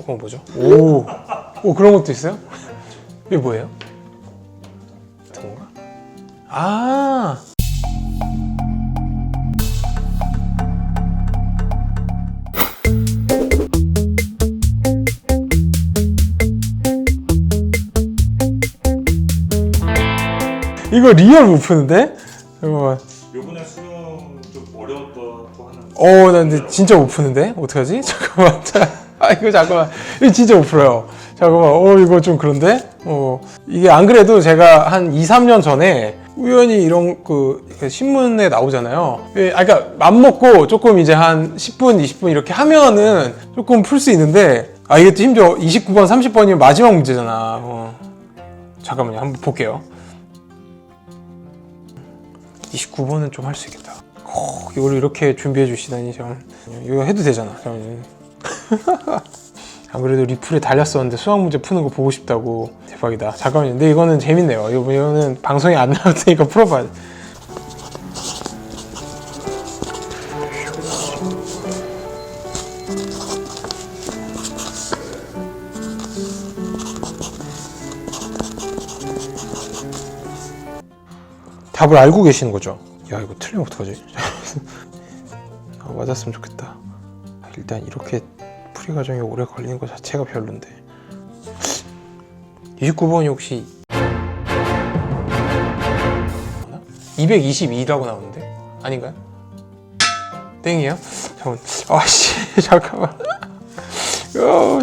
그건 뭐죠? 오 그런 것도 있어요? 이게 뭐예요? 같은 건가? 아 이거 리얼 못 푸는데? 잠깐만. 요번에 수능 좀 어려웠다고 하는. 나 근데 진짜 못 푸는데? 어떡하지? 잠깐만. 이거 잠깐만. 이거 진짜 못 풀어요. 잠깐만. 이거 좀 그런데? 이게 안 그래도 제가 한 2, 3년 전에 우연히 이런 신문에 나오잖아요. 그러니까 맘먹고 조금 이제 한 10분, 20분 이렇게 하면은 조금 풀 수 있는데, 이게 또 심지어 29번, 30번이면 마지막 문제잖아. 잠깐만요. 한번 볼게요. 29번은 좀 할 수 있겠다. 이걸 이렇게 준비해 주시다니. 잠깐 이거 해도 되잖아. 안 그래도 리플에 달렸었는데 수학 문제 푸는 거 보고 싶다고. 대박이다. 잠깐만요. 근데 이거는 재밌네요. 이거는 방송에 안 나왔으니까 풀어봐야 돼. 답을 알고 계시는 거죠? 야, 이거 틀리면 어떡하지? 맞았으면 좋겠다. 일단 이렇게 풀이 과정이 오래 걸리는 것 자체가 별론데. 29번이 혹시 222라고 나오는데? 아닌가요? 땡이에요? 잠깐만. 잠깐만.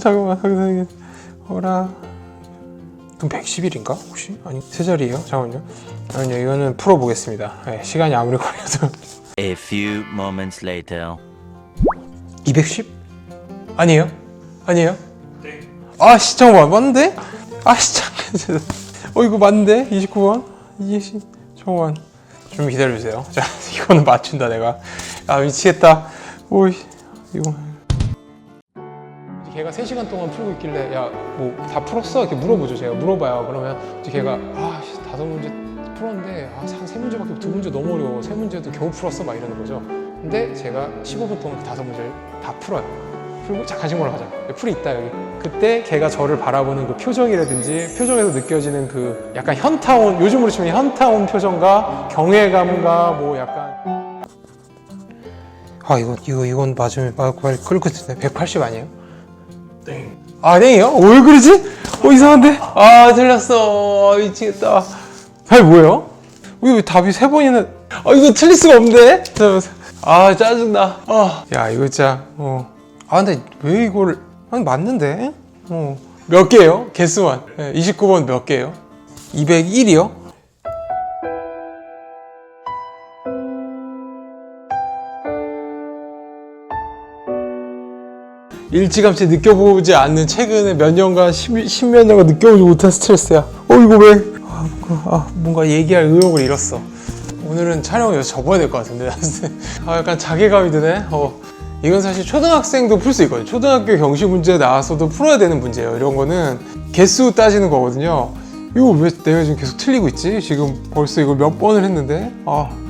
잠깐만. 어라. 그럼 111인가? 혹시? 아니, 세 자리예요? 잠깐만요. 아니요, 이거는 풀어보겠습니다. 시간이 아무리 걸려도. A few moments later. 210? 아니에요? 아니에요? 네. 잠깐만, 맞는데? 잠깐. 이거 맞는데? 29번? 20. 잠깐만. 좀 기다려주세요. 자, 이거는 맞춘다, 내가. 미치겠다. 이거. 걔가 3시간 동안 풀고 있길래, 뭐 다 풀었어? 이렇게 물어보죠. 제가 물어봐요. 그러면 이제 걔가 5문제 풀었는데 한 3문제밖에 2문제 너무 어려워. 3문제도 겨우 풀었어? 막 이러는 거죠. 근데 제가 15분 동안 그 5문제를 다 풀어요. 풀고 자, 간식 먹으러 가자. 풀이 있다 여기. 그때 걔가 저를 바라보는 그 표정이라든지 표정에서 느껴지는 그 약간 현타온, 요즘으로 치면 현타온 표정과 경외감과 뭐 약간 이건 맞으면 빨리 끌 것 같은데. 180 아니에요? 땡. 땡이요? 왜 그러지? 이상한데? 틀렸어. 미치겠다. 답이 뭐예요? 왜 답이 3번이나. 이거 틀릴 수가 없는데? 짜증나. 야, 이거 진짜. 근데 왜 이걸. 맞는데? 몇 개예요? 개수만. 29번 몇 개예요? 201이요? 일찌감치 느껴보지 않는 최근에 몇 년간, 10몇 년간 느껴보지 못한 스트레스야. 이거 왜? 뭔가 얘기할 의욕을 잃었어. 오늘은 촬영을 여기서 접어야 될 것 같은데. 약간 자괴감이 드네. 이건 사실 초등학생도 풀 수 있거든요. 초등학교 경시 문제 나왔어도 풀어야 되는 문제예요. 이런 거는 개수 따지는 거거든요. 이거 왜 내가 지금 계속 틀리고 있지? 지금 벌써 이걸 몇 번을 했는데?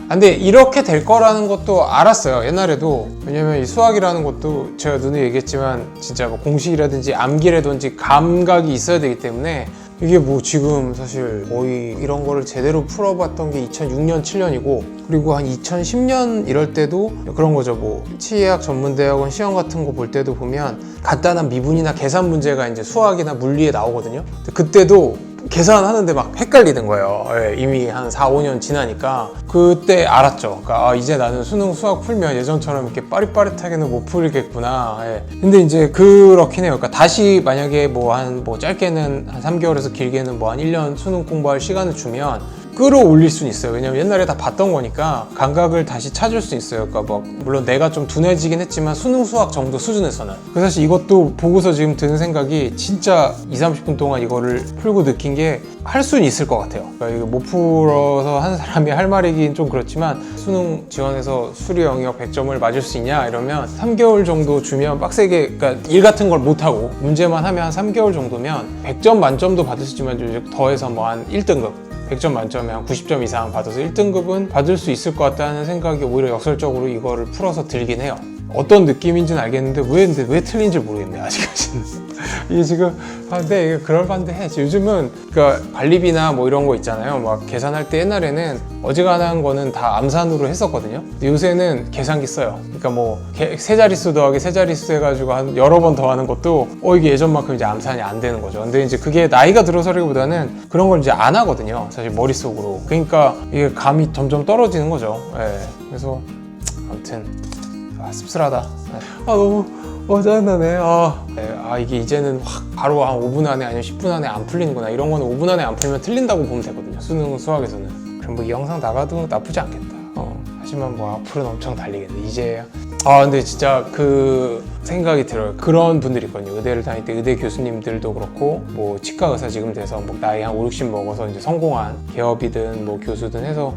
근데 이렇게 될 거라는 것도 알았어요. 옛날에도. 왜냐면 이 수학이라는 것도 제가 눈에 얘기했지만 진짜 뭐 공식이라든지 암기라든지 감각이 있어야 되기 때문에 이게 뭐 지금 사실 거의 이런 거를 제대로 풀어봤던 게 2006년, 7년이고 그리고 한 2010년 이럴 때도 그런 거죠. 뭐 치의학 전문대학원 시험 같은 거 볼 때도 보면 간단한 미분이나 계산 문제가 이제 수학이나 물리에 나오거든요. 그때도 계산하는데 막 헷갈리는 거예요. 이미 한 4, 5년 지나니까 그때 알았죠. 그러니까 이제 나는 수능 수학 풀면 예전처럼 이렇게 빠릿빠릿하게는 못 풀겠구나. 근데 이제 그렇긴 해요. 그러니까 다시 만약에 뭐 짧게는 한 3개월에서 길게는 뭐 한 1년 수능 공부할 시간을 주면 끌어올릴 수는 있어요. 왜냐면 옛날에 다 봤던 거니까 감각을 다시 찾을 수 있어요. 그러니까 물론 내가 좀 둔해지긴 했지만 수능 수학 정도 수준에서는. 그래서 사실 이것도 보고서 지금 드는 생각이 진짜 2, 30분 동안 이거를 풀고 느낀 게 할 수는 있을 것 같아요. 그러니까 이거 못 풀어서 하는 사람이 할 말이긴 좀 그렇지만 수능 지원해서 수리 영역 100점을 맞을 수 있냐 이러면 3개월 정도 주면 빡세게, 그러니까 일 같은 걸 못하고 문제만 하면 한 3개월 정도면 100점 만점도 받을 수 있지만 더해서 뭐 한 1등급 100점 만점에 한 90점 이상 받아서 1등급은 받을 수 있을 것 같다는 생각이 오히려 역설적으로 이거를 풀어서 들긴 해요. 어떤 느낌인지는 알겠는데 왜 틀린지 모르겠네 아직까지는. 이게 지금 근데 이게 그럴만해. 요즘은 그러니까 관리비나 뭐 이런 거 있잖아요. 막 계산할 때 옛날에는 어지간한 거는 다 암산으로 했었거든요. 근데 요새는 계산기 써요. 그러니까 뭐 세 자릿수 더하기 세 자릿수 해가지고 한 여러 번 더하는 것도 이게 예전만큼 이제 암산이 안 되는 거죠. 근데 이제 그게 나이가 들어서라기보다는 그런 걸 이제 안 하거든요. 사실 머릿속으로. 그러니까 이게 감이 점점 떨어지는 거죠. 예. 그래서 아무튼 씁쓸하다. 너무 짜증나네. 이게 이제는 확 바로 한 5분 안에 아니면 10분 안에 안 풀리는구나. 이런 거는 5분 안에 안 풀리면 틀린다고 보면 되거든요. 수능 수학에서는. 그럼 뭐 이 영상 나가도 나쁘지 않겠다. 하지만 뭐 앞으로는 엄청 달리겠네. 이제야. 근데 진짜 그 생각이 들어요. 그런 분들이 있거든요. 의대를 다닐 때 의대 교수님들도 그렇고 뭐 치과 의사 지금 돼서 뭐 나이 한 5, 60 먹어서 이제 성공한 개업이든 뭐 교수든 해서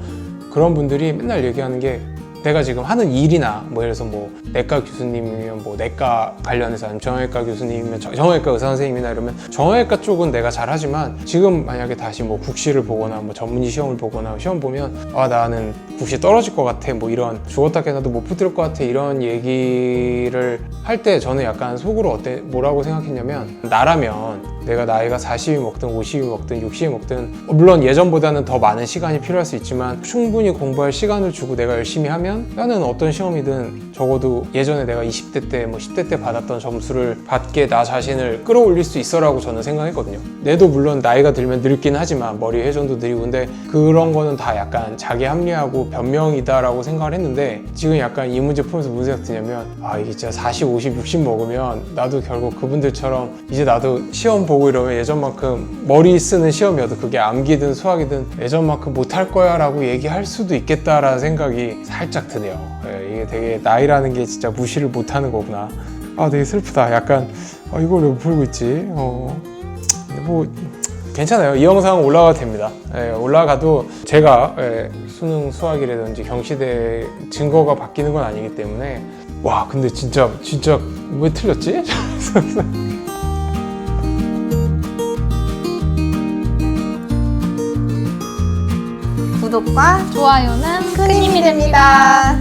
그런 분들이 맨날 얘기하는 게 내가 지금 하는 일이나 뭐 예를 들어서 뭐 내과 교수님이면 뭐 내과 관련해서 아니면 정형외과 교수님이면 정형외과 의사 선생님이나 이러면 정형외과 쪽은 내가 잘하지만 지금 만약에 다시 뭐 국시를 보거나 뭐 전문의 시험을 보거나 시험 보면 나는 국시 떨어질 것 같아 뭐 이런 죽었다 깨나도 못 붙을 것 같아 이런 얘기를 할 때 저는 약간 속으로 뭐라고 생각했냐면 나라면 내가 나이가 40이 먹든 50이 먹든 60이 먹든 물론 예전보다는 더 많은 시간이 필요할 수 있지만 충분히 공부할 시간을 주고 내가 열심히 하면 나는 어떤 시험이든 적어도 예전에 내가 20대 때 뭐 10대 때 받았던 점수를 받게 나 자신을 끌어올릴 수 있어라고 저는 생각했거든요. 내도 물론 나이가 들면 늙긴 하지만 머리 회전도 느리고 근데 그런 거는 다 약간 자기 합리하고 변명이다라고 생각을 했는데 지금 약간 이 문제 풀면서 무슨 생각 드냐면 이게 진짜 40, 50, 60 먹으면 나도 결국 그분들처럼 이제 나도 시험 보고 이러면 예전만큼 머리 쓰는 시험이어도 그게 암기든 수학이든 예전만큼 못할 거야 라고 얘기할 수도 있겠다라는 생각이 살짝 드네요. 이게 되게 나이라는 게 진짜 무시를 못하는 거구나. 되게 슬프다. 약간 이걸 왜 풀고 있지? 근데 뭐 괜찮아요. 이 영상 올라가도 됩니다. 올라가도 제가 수능 수학이라든지 경시대 증거가 바뀌는 건 아니기 때문에 근데 진짜 왜 틀렸지? 구독과 좋아요는 큰 힘이 됩니다.